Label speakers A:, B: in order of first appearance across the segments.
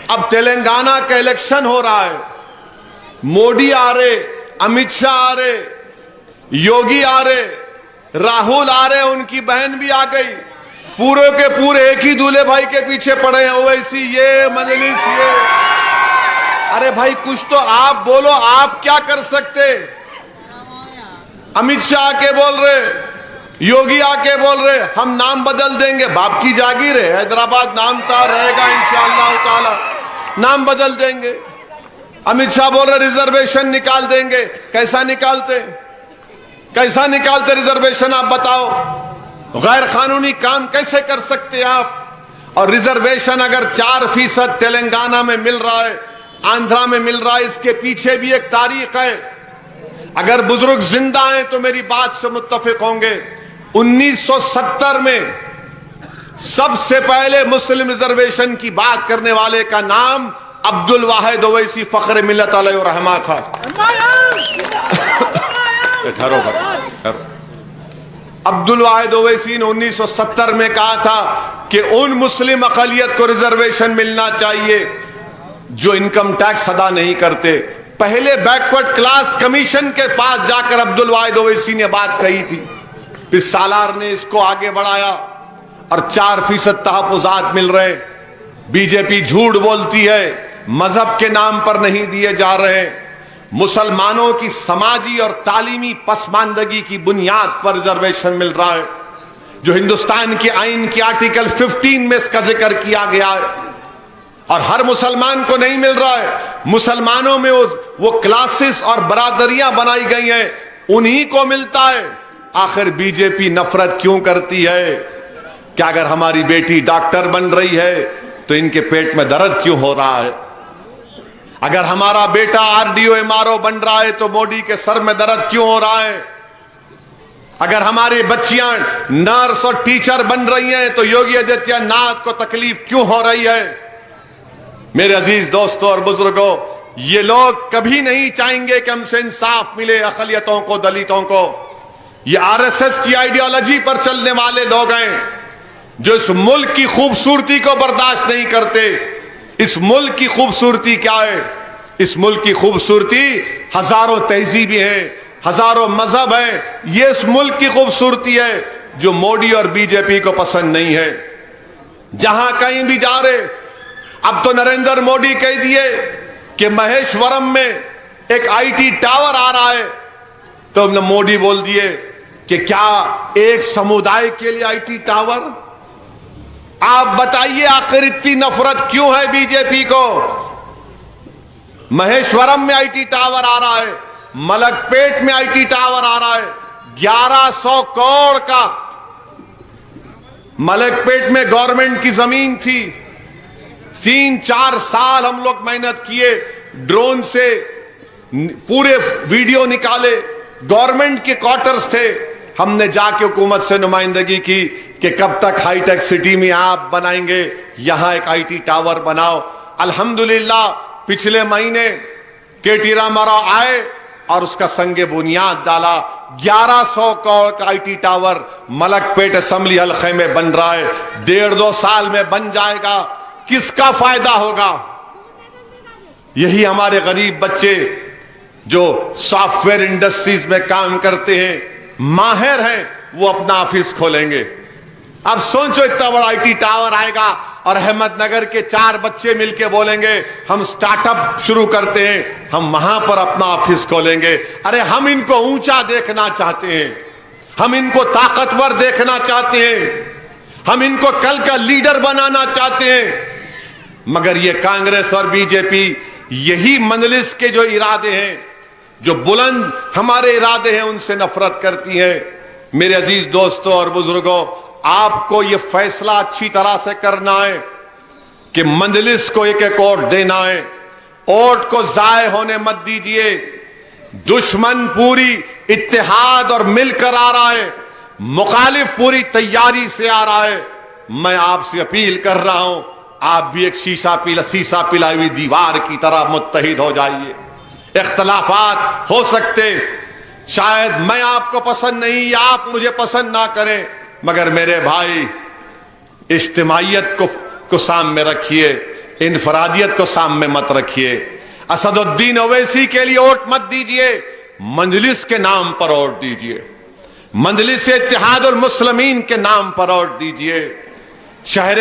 A: अब तेलंगाना का इलेक्शन हो रहा है, मोदी आ रहे, अमित शाह आ रहे, योगी आ रहे, राहुल आ रहे, उनकी बहन भी आ गई, पूरे के पूरे एक ही दूल्हे भाई के पीछे पड़े हैं, ओवैसी ये, मजलिस ये। अरे भाई कुछ तो आप बोलो, आप क्या कर सकते? अमित शाह आके बोल रहे, योगी आके बोल रहे हम नाम बदल देंगे, बाप की जागीर है, हैदराबाद नाम था, रहेगा इंशाअल्लाह ताला, नाम बदल देंगे। अमित शाह बोल रहे रिजर्वेशन निकाल देंगे, कैसा निकालते, कैसा निकालते रिजर्वेशन आप बताओ? गैर कानूनी काम कैसे कर सकते आप? और रिजर्वेशन अगर 4% तेलंगाना में मिल रहा है, आंध्रा में मिल रहा है, इसके पीछे भी एक तारीख है। अगर बुजुर्ग जिंदा हैं तो मेरी बात से मुत्तफिक होंगे, 1970 में सबसे पहले मुस्लिम रिजर्वेशन की बात करने वाले का नाम अब्दुल वाहिद ओवैसी फख्र मिल्लत अलैहि रहमा था। ठहरो ठहरो। अब्दुल वाहिद ओवैसी ने 1970 में कहा था कि उन मुस्लिम अक़लियत को रिजर्वेशन मिलना चाहिए जो इनकम टैक्स अदा नहीं करते। पहले बैकवर्ड क्लास कमीशन के पास जाकर अब्दुल वाहिद ओवैसी ने बात कही थी, फिर सालार ने इसको आगे बढ़ाया और 4% तहफ़्फ़ुज़ात मिल रहे। बीजेपी झूठ बोलती है, मजहब के नाम पर नहीं दिए जा रहे, मुसलमानों की समाजी और तालीमी पसमानदगी की बुनियाद पर रिजर्वेशन मिल रहा है, जो हिंदुस्तान के आइन के आर्टिकल 15 में इसका जिक्र किया गया है, और हर मुसलमान को नहीं मिल रहा है। मुसलमानों में वो क्लासेस और बरादरियां बनाई गई हैं, उन्हीं को मिलता है। आखिर बीजेपी नफरत क्यों करती है? क्या अगर हमारी बेटी डॉक्टर बन रही है तो इनके पेट में दर्द क्यों हो रहा है? अगर हमारा बेटा आरडीओ एमआरओ बन रहा है तो मोदी के सर में दर्द क्यों हो रहा है? अगर हमारी बच्चियां नर्स और टीचर बन रही हैं तो योगी आदित्यनाथ को तकलीफ क्यों हो रही है? मेरे अजीज दोस्तों और बुजुर्गों, ये लोग कभी नहीं चाहेंगे कि हमसे इंसाफ मिले अक़लियतों को, दलितों को। ये आरएसएस की आइडियोलॉजी पर चलने वाले लोग हैं जो इस मुल्क की खूबसूरती को बर्दाश्त नहीं करते। इस मुल्क की खूबसूरती क्या है? इस मुल्क की खूबसूरती हजारों तहजीबें हैं, हजारों मजहब हैं। ये इस मुल्क की खूबसूरती है जो मोदी और बीजेपी को पसंद नहीं है। जहां कहीं भी जा रहे, अब तो नरेंद्र मोदी कह दिए कि महेश्वरम में एक आईटी टावर आ रहा है, तो हमने मोदी बोल दिए कि क्या एक समुदाय के लिए आईटी टावर? आप बताइए आखिर इतनी नफरत क्यों है बीजेपी को? महेश्वरम में आईटी टावर आ रहा है, मलकपेट में आईटी टावर आ रहा है, 1100 करोड़ का। मलकपेट में गवर्नमेंट की जमीन थी, 3-4 साल हम लोग मेहनत किए, ड्रोन से पूरे वीडियो निकाले, गवर्नमेंट के क्वार्टर्स थे। हमने जाके हुकूमत से नुमाइंदगी की कि कब तक हाईटेक सिटी में आप बनाएंगे, यहां एक आईटी टावर बनाओ। अल्हम्दुलिल्लाह पिछले महीने केटी रामाराव आए और उसका संगे बुनियाद डाला। 1100 करोड़ का आईटी टावर मलकपेट असेंबली हल्के में बन रहा है, 1.5-2 साल में बन जाएगा। किसका फायदा होगा? यही हमारे गरीब बच्चे जो सॉफ्टवेयर इंडस्ट्रीज में काम करते हैं, माहिर हैं, वो अपना ऑफिस खोलेंगे। अब सोचो इतना बड़ा आईटी टावर आएगा और अहमदनगर के 4 बच्चे मिलके बोलेंगे हम स्टार्टअप शुरू करते हैं, हम वहां पर अपना ऑफिस खोलेंगे। अरे हम इनको ऊंचा देखना चाहते हैं, हम इनको ताकतवर देखना चाहते हैं, हम इनको कल का लीडर बनाना चाहते हैं। मगर ये कांग्रेस और बीजेपी यही मंजलिस के जो इरादे हैं, जो बुलंद हमारे इरादे हैं, उनसे नफरत करती है। मेरे अजीज दोस्तों और बुजुर्गों, आपको यह फैसला अच्छी तरह से करना है कि मंजलिस को एक वोट देना है। वोट को जाय होने मत दीजिए। दुश्मन पूरी इत्तेहाद और मिलकर आ रहा है, मुखालिफ पूरी तैयारी से आ रहा है। मैं आपसे अपील कर रहा हूं, आप भी एक शीशा पिलाई हुई दीवार की तरह मुत्तहिद हो जाइए। इख्तलाफात हो सकते, शायद मैं आपको पसंद नहीं या आप मुझे पसंद ना करें, मगर मेरे भाई इज्तिमाइयत को सामने रखिए, इनफरादियत को सामने मत रखिए। असदुद्दीन ओवैसी के लिए वोट मत दीजिए, मंजलिस के नाम पर वोट दीजिए, मंजलिस इत्तेहादुल मुस्लिमीन के नाम पर वोट दीजिए। शहर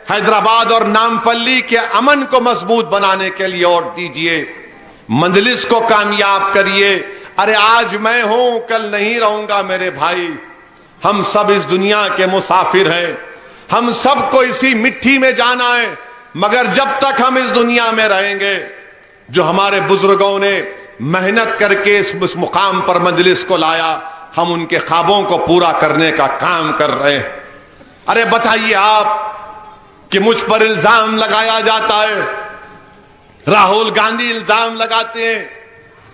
A: हैदराबाद और नामपल्ली के अमन को मजबूत बनाने के लिए वोट दीजिए, मंजलिस को कामयाब करिए। अरे आज मैं हूं, कल नहीं रहूंगा मेरे भाई। हम सब इस दुनिया के मुसाफिर हैं, हम सबको इसी मिट्टी में जाना है। मगर जब तक हम इस दुनिया में रहेंगे, जो हमारे बुजुर्गों ने मेहनत करके इस मुकाम पर मजलिस को लाया, हम उनके ख्वाबों को पूरा करने का काम कर रहे हैं। अरे बताइए आप कि मुझ पर इल्जाम लगाया जाता है, राहुल गांधी इल्जाम लगाते हैं,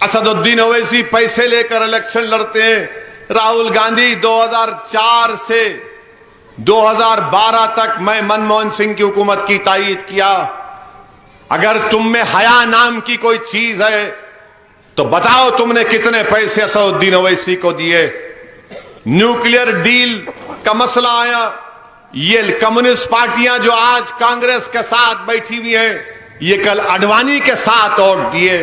A: असदुद्दीन ओवैसी पैसे लेकर इलेक्शन लड़ते हैं। राहुल गांधी 2004 से 2012 तक मैं मनमोहन सिंह की हुकूमत की तायीद किया। अगर तुम में हया नाम की कोई चीज है तो बताओ तुमने कितने पैसे असदुद्दीन ओवैसी को दिए। न्यूक्लियर डील का मसला आया, ये कम्युनिस्ट पार्टियां जो आज कांग्रेस के साथ बैठी हुई हैं, ये कल अडवाणी के साथ वोट दिए।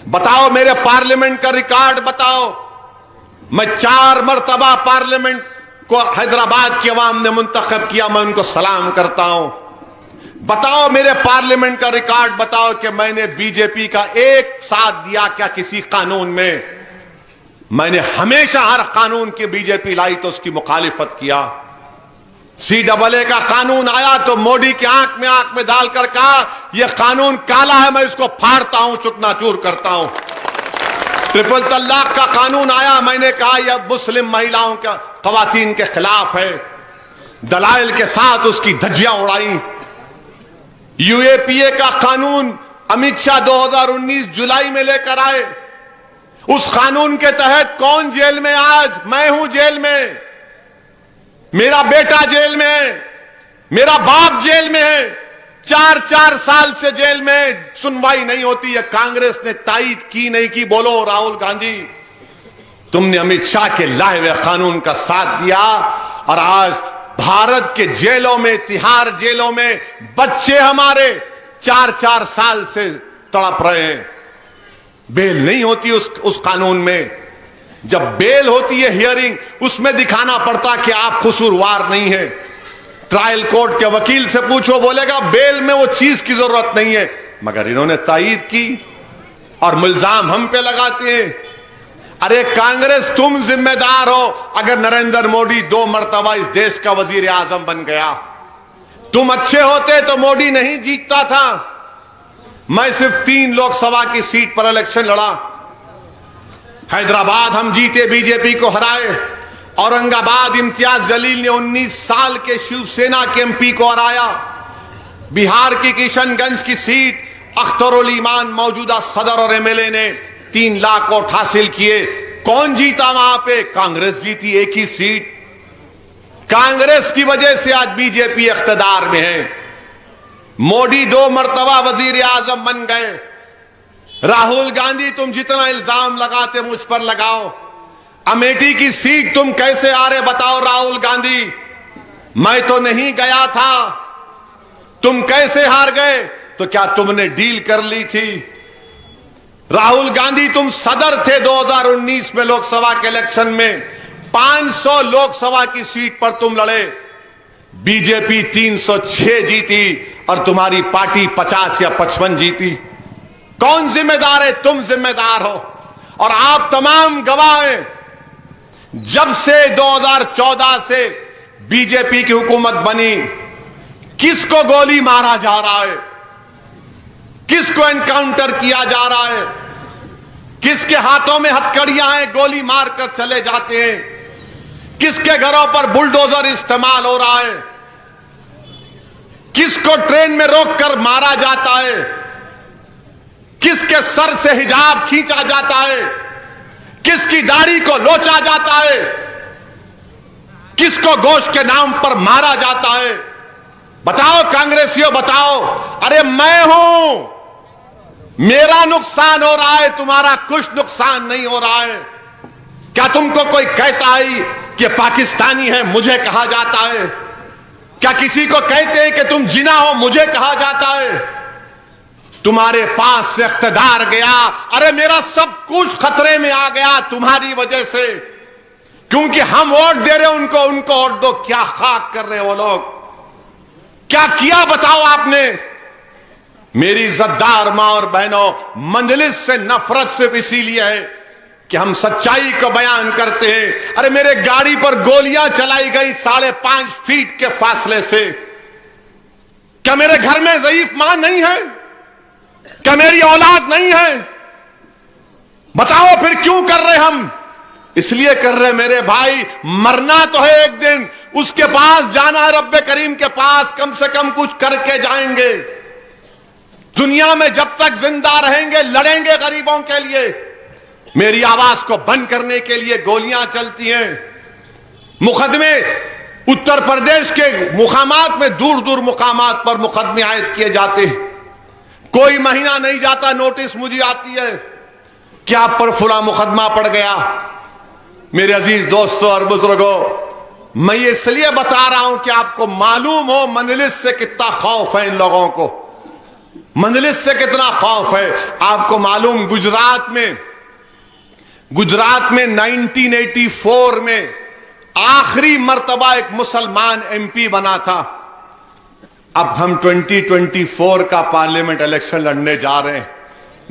A: बताओ मेरे पार्लियामेंट का रिकॉर्ड बताओ। मैं 4 मरतबा पार्लियामेंट को हैदराबाद की आवाम ने मुंतखब किया, मैं उनको सलाम करता हूं। बताओ मेरे पार्लियामेंट का रिकॉर्ड बताओ कि मैंने बीजेपी का एक साथ दिया क्या किसी कानून में। मैंने हमेशा हर कानून की बीजेपी लाई तो उसकी मुखालिफत किया। CAA का कानून आया तो मोदी की आंख में डालकर कहा यह कानून काला है, मैं इसको फाड़ता हूं, चुकनाचूर करता हूं। ट्रिपल तलाक का कानून आया, मैंने कहा यह मुस्लिम महिलाओं का खवातीन के खिलाफ है, दलाइल के साथ उसकी धज्जियां उड़ाई। UAPA का कानून अमित शाह 2019 जुलाई में लेकर आए। उस कानून के तहत कौन जेल में? आज मैं हूं जेल में, मेरा बेटा जेल में है, मेरा बाप जेल में है, 4-4 साल से जेल में सुनवाई नहीं होती है। कांग्रेस ने तायीद की नहीं की? बोलो राहुल गांधी, तुमने अमित शाह के लाए हुए कानून का साथ दिया और आज भारत के जेलों में, तिहाड़ जेलों में बच्चे हमारे 4-4 साल से तड़प रहे हैं। बेल नहीं होती उस कानून में। जब बेल होती है हियरिंग, उसमें दिखाना पड़ता कि आप कसूरवार नहीं है। ट्रायल कोर्ट के वकील से पूछो, बोलेगा बेल में वो चीज की जरूरत नहीं है। मगर इन्होंने तायीद की और इल्जाम हम पे लगाते हैं। अरे कांग्रेस तुम जिम्मेदार हो अगर नरेंद्र मोदी 2 मरतबा इस देश का वजीर आजम बन गया। तुम अच्छे होते तो मोदी नहीं जीतता था। मैं सिर्फ 3 लोकसभा की सीट पर इलेक्शन लड़ा। हैदराबाद हम जीते, बीजेपी को हराए। औरंगाबाद इम्तियाज जलील ने 19 साल के शिवसेना के MP को हराया। बिहार की किशनगंज की सीट अख्तरुल ईमान मौजूदा सदर और MLA ने 3 लाख वोट हासिल किए। कौन जीता वहां पे? कांग्रेस जीती, एक ही सीट। कांग्रेस की वजह से आज बीजेपी इख्तिदार में है। मोदी 2 मरतबा वजीर आजम बन गए। राहुल गांधी तुम जितना इल्जाम लगाते मुझ पर लगाओ। अमेठी की सीट तुम कैसे आ रहे बताओ राहुल गांधी? मैं तो नहीं गया था, तुम कैसे हार गए? तो क्या तुमने डील कर ली थी? राहुल गांधी तुम सदर थे 2019 में लोकसभा के इलेक्शन में, 500 लोकसभा की सीट पर तुम लड़े। बीजेपी 306 जीती और तुम्हारी पार्टी 50 या 55 जीती। कौन जिम्मेदार है? तुम जिम्मेदार हो और आप तमाम गवाह हैं। जब से 2014 से बीजेपी की हुकूमत बनी, किसको गोली मारा जा रहा है, किसको एनकाउंटर किया जा रहा है, किसके हाथों में हथकड़ियां हैं, गोली मारकर चले जाते हैं, किसके घरों पर बुलडोजर इस्तेमाल हो रहा है, किसको ट्रेन में रोककर मारा जाता है, किसके सर से हिजाब खींचा जाता है, किसकी दाढ़ी को लोचा जाता है, किसको गोश्त के नाम पर मारा जाता है। बताओ कांग्रेसियों, बताओ। अरे मैं हूं, मेरा नुकसान हो रहा है, तुम्हारा कुछ नुकसान नहीं हो रहा है। क्या तुमको कोई कहता है कि पाकिस्तानी है, मुझे कहा जाता है? क्या किसी को कहते हैं कि तुम जिना हो? मुझे कहा जाता है तुम्हारे पास से इख्तिदार गया, अरे मेरा सब कुछ खतरे में आ गया तुम्हारी वजह से, क्योंकि हम वोट दे रहे उनको, उनको वोट दो। क्या खाक कर रहे वो लोग, क्या किया बताओ आपने? मेरी इज्जतदार मां और बहनों, मंजलिस से नफरत सिर्फ इसीलिए है कि हम सच्चाई को बयान करते हैं। अरे मेरे गाड़ी पर गोलियां चलाई गई 5.5 फीट के फासले से। क्या मेरे घर में ज़ईफ मां नहीं है? क्या मेरी औलाद नहीं है? बताओ फिर क्यों कर रहे हम? इसलिए कर रहे मेरे भाई, मरना तो है एक दिन, उसके पास जाना है, रब्बे करीम के पास कम से कम कुछ करके जाएंगे। दुनिया में जब तक जिंदा रहेंगे लड़ेंगे गरीबों के लिए। मेरी आवाज को बंद करने के लिए गोलियां चलती हैं। मुकदमे उत्तर प्रदेश के मुकामात में, दूर दूर मुकामात पर मुकदमे आयद किए जाते हैं। कोई महीना नहीं जाता नोटिस मुझे आती है कि आप पर फुला मुकदमा पड़ गया। मेरे अजीज दोस्तों और बुजुर्गों, मैं ये इसलिए बता रहा हूं कि आपको मालूम हो मंजलिस से कितना खौफ है इन लोगों को, मंजलिस से कितना खौफ है। आपको मालूम गुजरात में 1984 में आखिरी मर्तबा एक मुसलमान एमपी बना था। अब हम 2024 का पार्लियामेंट इलेक्शन लड़ने जा रहे हैं।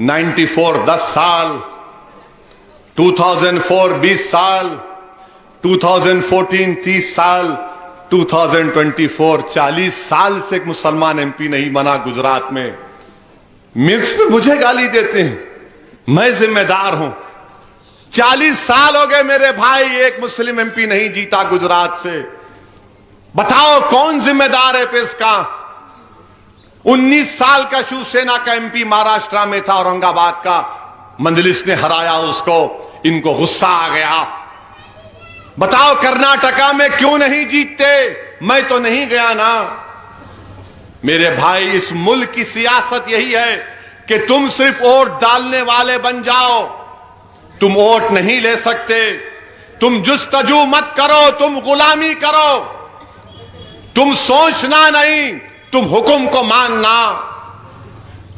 A: 94 10 साल, 2004 20 साल, 2014 30 साल, 2024 40 साल से एक मुसलमान एमपी नहीं बना गुजरात में। मुझे गाली देते हैं, मैं जिम्मेदार हूं। 40 साल हो गए मेरे भाई, एक मुस्लिम एमपी नहीं जीता गुजरात से। बताओ कौन जिम्मेदार है पे इसका? 19 साल का शिवसेना का एमपी महाराष्ट्र में था, औरंगाबाद का, मंजलिस ने हराया उसको। इनको गुस्सा आ गया। बताओ कर्नाटका में क्यों नहीं जीतते? मैं तो नहीं गया ना। मेरे भाई, इस मुल्क की सियासत यही है कि तुम सिर्फ वोट डालने वाले बन जाओ, तुम वोट नहीं ले सकते। तुम जुस्तजू मत करो, तुम गुलामी करो, तुम सोचना नहीं, तुम हुक्म को मानना,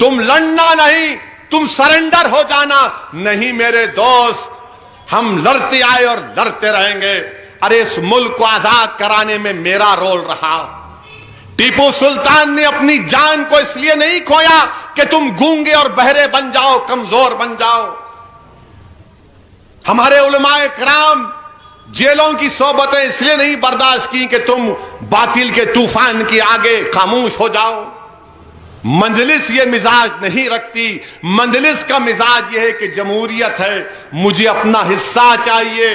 A: तुम लड़ना नहीं, तुम सरेंडर हो जाना। नहीं मेरे दोस्त, हम लड़ते आए और लड़ते रहेंगे। अरे इस मुल्क को आजाद कराने में मेरा रोल रहा। टीपू सुल्तान ने अपनी जान को इसलिए नहीं खोया कि तुम गूंगे और बहरे बन जाओ, कमजोर बन जाओ। हमारे उलमाए कराम जेलों की सोबतें इसलिए नहीं बर्दाश्त की कि तुम बातिल के तूफान के आगे खामोश हो जाओ। मंजलिस ये मिजाज नहीं रखती। मंजलिस का मिजाज ये है कि जमहूरियत है, मुझे अपना हिस्सा चाहिए।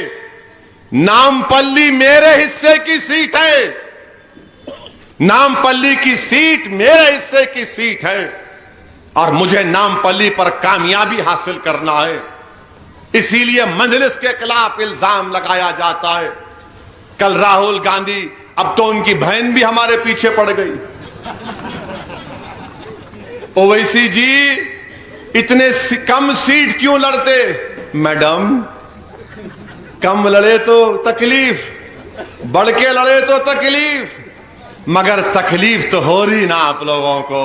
A: नामपल्ली मेरे हिस्से की सीट है, नामपल्ली की सीट मेरे हिस्से की सीट है और मुझे नामपल्ली पर कामयाबी हासिल करना है। इसीलिए मंजलिस के खिलाफ इल्जाम लगाया जाता है। कल राहुल गांधी, अब तो उनकी बहन भी हमारे पीछे पड़ गई। ओवैसी जी, इतने कम सीट क्यों लड़ते? मैडम, कम लड़े तो तकलीफ, बढ़ के लड़े तो तकलीफ, मगर तकलीफ तो हो रही ना आप लोगों को।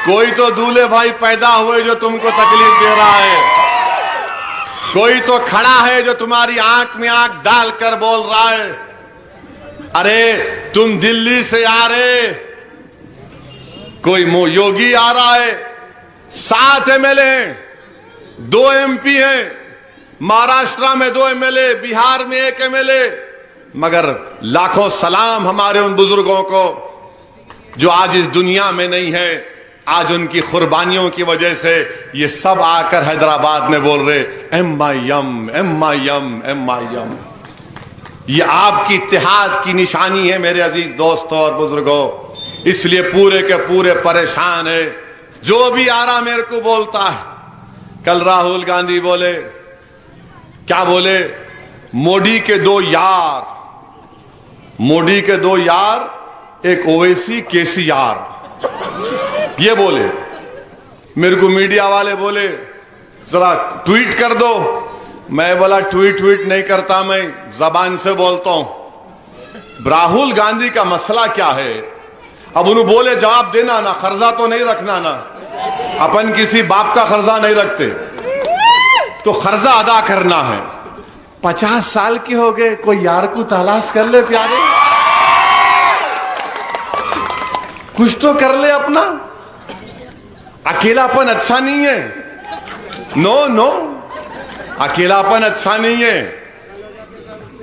A: कोई तो दूल्हे भाई पैदा हुए जो तुमको तकलीफ दे रहा है, कोई तो खड़ा है जो तुम्हारी आंख में आंख डालकर बोल रहा है, अरे तुम दिल्ली से आ रहे, कोई योगी आ रहा है, 7 एमएलए हैं, 2 एमपी हैं, महाराष्ट्र में 2 एमएलए, बिहार में 1 एमएलए। मगर लाखों सलाम हमारे उन बुजुर्गों को जो आज इस दुनिया में नहीं है। आज उनकी कुर्बानियों की वजह से ये सब आकर हैदराबाद में बोल रहे एमआईएम एमआईएम एमआईएम। ये आपकी इत्तेहाद की निशानी है मेरे अजीज दोस्तों और बुजुर्गों। इसलिए पूरे के पूरे परेशान है। जो भी आ रहा मेरे को बोलता है। कल राहुल गांधी बोले, क्या बोले? मोदी के 2 यार, मोदी के 2 यार, एक ओवैसी केसीआर, ये बोले। मेरे को मीडिया वाले बोले जरा ट्वीट कर दो। मैं बोला ट्वीट नहीं करता, मैं जबान से बोलता हूं। राहुल गांधी का मसला क्या है? अब उन्होंने बोले जवाब देना ना, कर्जा तो नहीं रखना ना, अपन किसी बाप का कर्जा नहीं रखते, तो कर्जा अदा करना है। 50 साल के हो गए, कोई यार को तलाश कर ले प्यारे, कुछ तो कर ले अपना। अकेलापन अच्छा नहीं है, नो नो, अकेलापन अच्छा नहीं है।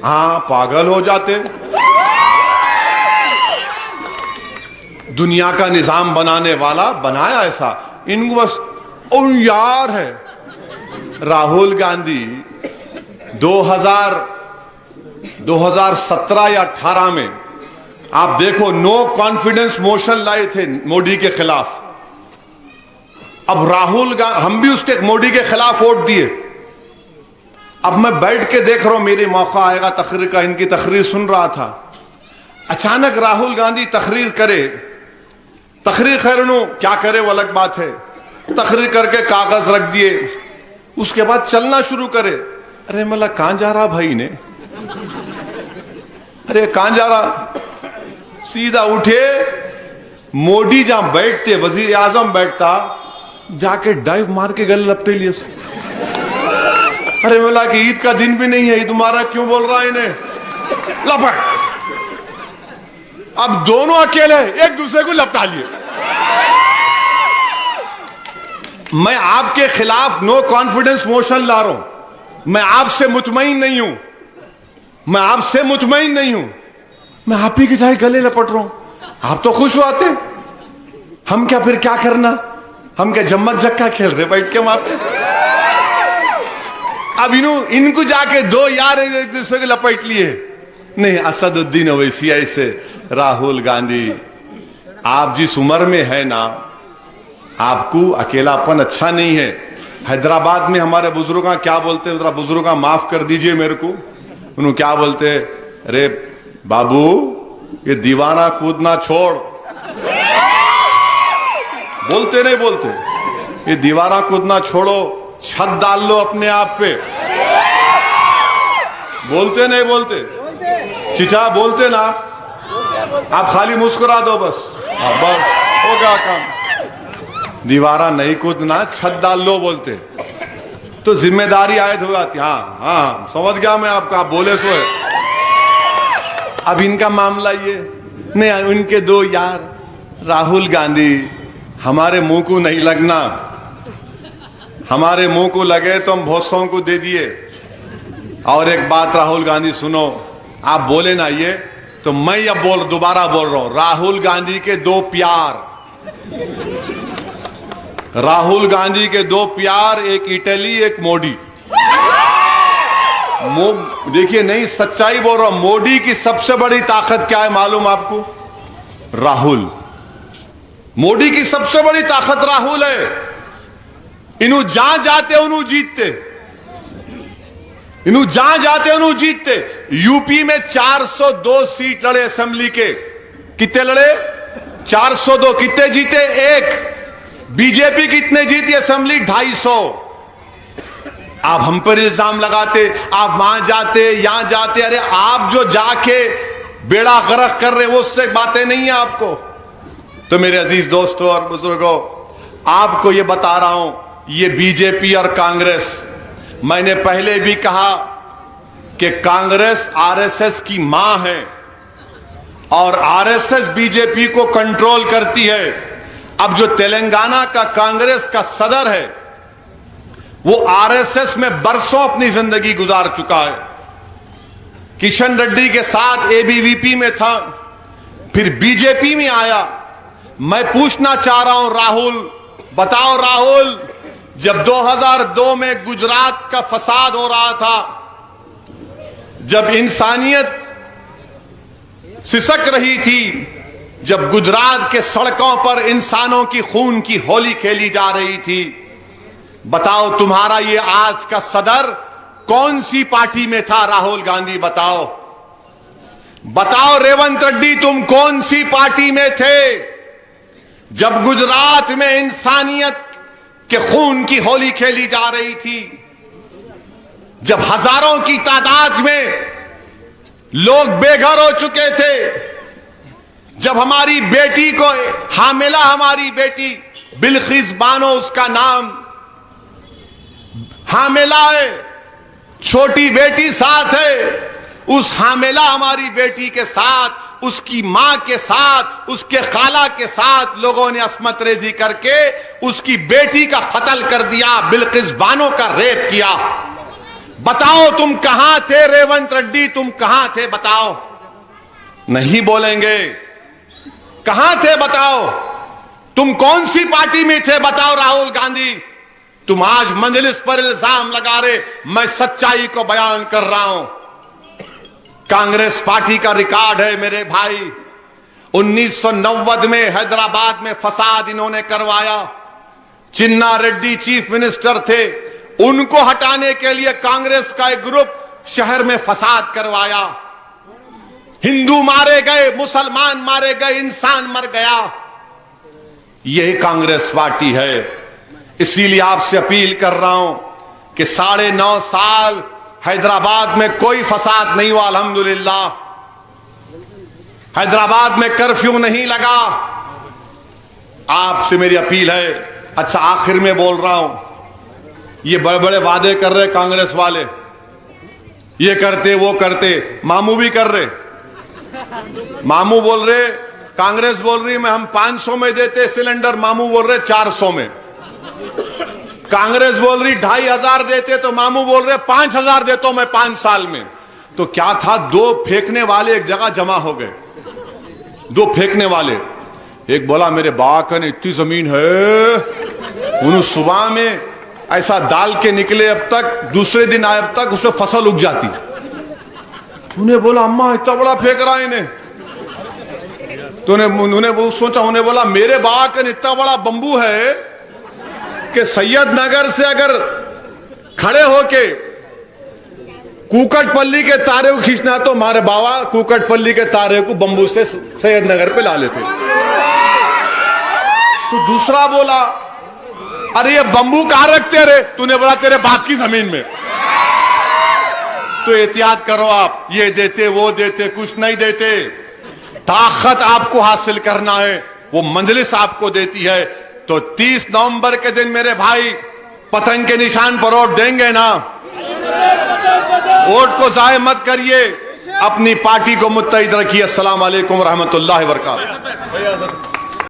A: हाँ, पागल हो जाते। दुनिया का निजाम बनाने वाला बनाया ऐसा, इनको बस और यार है। राहुल गांधी 2017 या 18 में आप देखो नो कॉन्फिडेंस मोशन लाए थे मोदी के खिलाफ। अब राहुल गांधी, हम भी उसके मोदी के खिलाफ वोट दिए। अब मैं बैठ के देख रहा हूं, मेरे मौका आएगा तकरीर का, इनकी तकरीर सुन रहा था, अचानक राहुल गांधी तकरीर करे। तकरीर खैर क्या करे वो अलग बात है, तकरीर करके कागज रख दिए, उसके बाद चलना शुरू करे। अरे मतलब कहां जा रहा भाई ने, अरे कहां जा रहा? सीधा उठे, मोदी जहां बैठते, वजीर आजम बैठता, जाके डाइव मार के गले लपटे लिए। अरे बोला कि ईद का दिन भी नहीं है, ईद तुम्हारा क्यों बोल रहा है इन्हें, लपट। अब दोनों अकेले एक दूसरे को लपटा लिए। मैं आपके खिलाफ नो कॉन्फिडेंस मोशन ला रहा हूं, मैं आपसे मुतमईन नहीं हूं, मैं आपसे मुतमईन नहीं हूं, मैं आप ही के चाहे गले लपट रहा हूं। आप तो खुश होते, हम क्या फिर क्या करना, हम क्या जम्मत जक्का खेल रहे बैठ के वहां पे। अब इनको जाके दो यार एक दूसरे को लपेट लिए। नहीं, असदुद्दीन ओवैसी ऐसे, राहुल गांधी, आप जिस उम्र में है ना, आपको अकेलापन अच्छा नहीं है। हैदराबाद में हमारे बुजुर्ग क्या बोलते हैं, जरा बुजुर्ग माफ कर दीजिए मेरे को, उन्होंने क्या बोलते हैं, अरे बाबू ये दीवाना कूदना छोड़, बोलते नहीं बोलते, ये दीवाना कूदना छोड़ो, छत डाल लो अपने आप पे, बोलते नहीं बोलते? चिचा बोलते ना, आप खाली मुस्कुरा दो बस, बस हो गया काम। दीवारा नहीं कूदना, छत डाल लो बोलते, तो जिम्मेदारी आयद हो जाती। हाँ हाँ समझ गया मैं आपका, आप बोले सो है। अब इनका मामला ये नहीं, उनके दो यार, राहुल गांधी, हमारे मुंह को नहीं लगना, हमारे मुंह को लगे तो हम भोसों को दे दिए। और एक बात राहुल गांधी सुनो, आप बोले ना ये, तो मैं अब दोबारा बोल रहा हूं, राहुल गांधी के दो प्यार, राहुल गांधी के दो प्यार, एक इटली एक मोदी। देखिए नहीं, सच्चाई बोल रहा हूं, मोदी की सबसे बड़ी ताकत क्या है मालूम आपको? राहुल। मोदी की सबसे बड़ी ताकत राहुल है। इन्हों जहां जाते उन्हों जीतते, इन्हों जहां जाते उन्हों जीतते। यूपी में 402 सीट लड़े असेंबली के, कितने लड़े? 402। कितने जीते? एक। बीजेपी कितने जीती असेंबली? 250। आप हम पर इल्जाम लगाते, आप वहां जाते यहां जाते, अरे आप जो जाके बेड़ा गर्क कर रहे वो उससे बातें नहीं है आपको। तो मेरे अजीज दोस्तों और बुजुर्गों, आपको ये बता रहा हूं, ये बीजेपी और कांग्रेस, मैंने पहले भी कहा कि कांग्रेस आरएसएस की मां है और आरएसएस बीजेपी को कंट्रोल करती है। अब जो तेलंगाना का कांग्रेस का सदर है वो आरएसएस में बरसों अपनी जिंदगी गुजार चुका है। किशन रेड्डी के साथ एबीवीपी में था, फिर बीजेपी में आया। मैं पूछना चाह रहा हूं राहुल, बताओ राहुल, जब 2002 में गुजरात का फसाद हो रहा था, जब इंसानियत सिसक रही थी, जब गुजरात के सड़कों पर इंसानों की खून की होली खेली जा रही थी, बताओ तुम्हारा ये आज का सदर कौन सी पार्टी में था? राहुल गांधी बताओ, बताओ रेवंत रेड्डी, तुम कौन सी पार्टी में थे जब गुजरात में इंसानियत के खून की होली खेली जा रही थी, जब हजारों की तादाद में लोग बेघर हो चुके थे। जब हमारी बेटी को, हामिला हमारी बेटी बिल्किस बानो उसका नाम, हामिला है, छोटी बेटी साथ है, उस हामिला हमारी बेटी के साथ, उसकी मां के साथ, उसके खाला के साथ लोगों ने अस्मत रेजी करके उसकी बेटी का कत्ल कर दिया, बिल्किस बानो का रेप किया। बताओ तुम कहां थे रेवंत रेड्डी, तुम कहां थे बताओ? नहीं बोलेंगे। कहां थे बताओ? तुम कौन सी पार्टी में थे बताओ राहुल गांधी? तुम आज मंजलिस पर इल्जाम लगा रहे, मैं सच्चाई को बयान कर रहा हूं। कांग्रेस पार्टी का रिकॉर्ड है मेरे भाई, 1990 में हैदराबाद में फसाद इन्होंने करवाया। चिन्ना रेड्डी चीफ मिनिस्टर थे, उनको हटाने के लिए कांग्रेस का एक ग्रुप शहर में फसाद करवाया। हिंदू मारे गए, मुसलमान मारे गए, इंसान मर गया। यही कांग्रेस पार्टी है। इसीलिए आपसे अपील कर रहा हूं कि 9.5 साल हैदराबाद में कोई फसाद नहीं हुआ, अल्हम्दुलिल्लाह। हैदराबाद में कर्फ्यू नहीं लगा। आपसे मेरी अपील है। अच्छा, आखिर में बोल रहा हूं, ये बड़े बड़े वादे कर रहे कांग्रेस वाले, ये करते वो करते, मामू भी कर रहे। मामू बोल रहे, कांग्रेस बोल रही मैं हम 500 में देते सिलेंडर, मामू बोल रहे 400 में। कांग्रेस बोल रही 2500 देते तो मामू बोल रहे 5000 देता हूं मैं 5 साल में। तो क्या था, दो फेंकने वाले एक जगह जमा हो गए। दो फेंकने वाले, एक बोला मेरे बाकन इतनी जमीन है, उन्होंने सुबह में ऐसा डाल के निकले, अब तक दूसरे दिन आए अब तक उसमें फसल उग जाती। उन्हें बोला अम्मा इतना बड़ा फेंक रहा है इन्हें। तो उन्होंने वो सोचा, उन्हें बोला मेरे बाकन इतना बड़ा बंबू है कि सैयद नगर से अगर खड़े होके कुकटपल्ली के तारे को खींचना तो हमारे बाबा कुकटपल्ली के तारे को बंबू से सैयद नगर पे ला लेते। तो दूसरा बोला अरे ये बंबू कहां रखते रे? तूने बोला तेरे बाप की जमीन में। तो एहतियात करो आप, ये देते वो देते, कुछ नहीं देते। ताकत आपको हासिल करना है, वो मंजलिस आपको देती है। तो 30 नवंबर के दिन मेरे भाई पतंग के निशान पर वोट देंगे ना? वोट को जाया मत करिए, अपनी पार्टी को मुत्तहिद रखिए। अस्सलाम वालेकुम रहमतुल्लाहि व बरकातहू।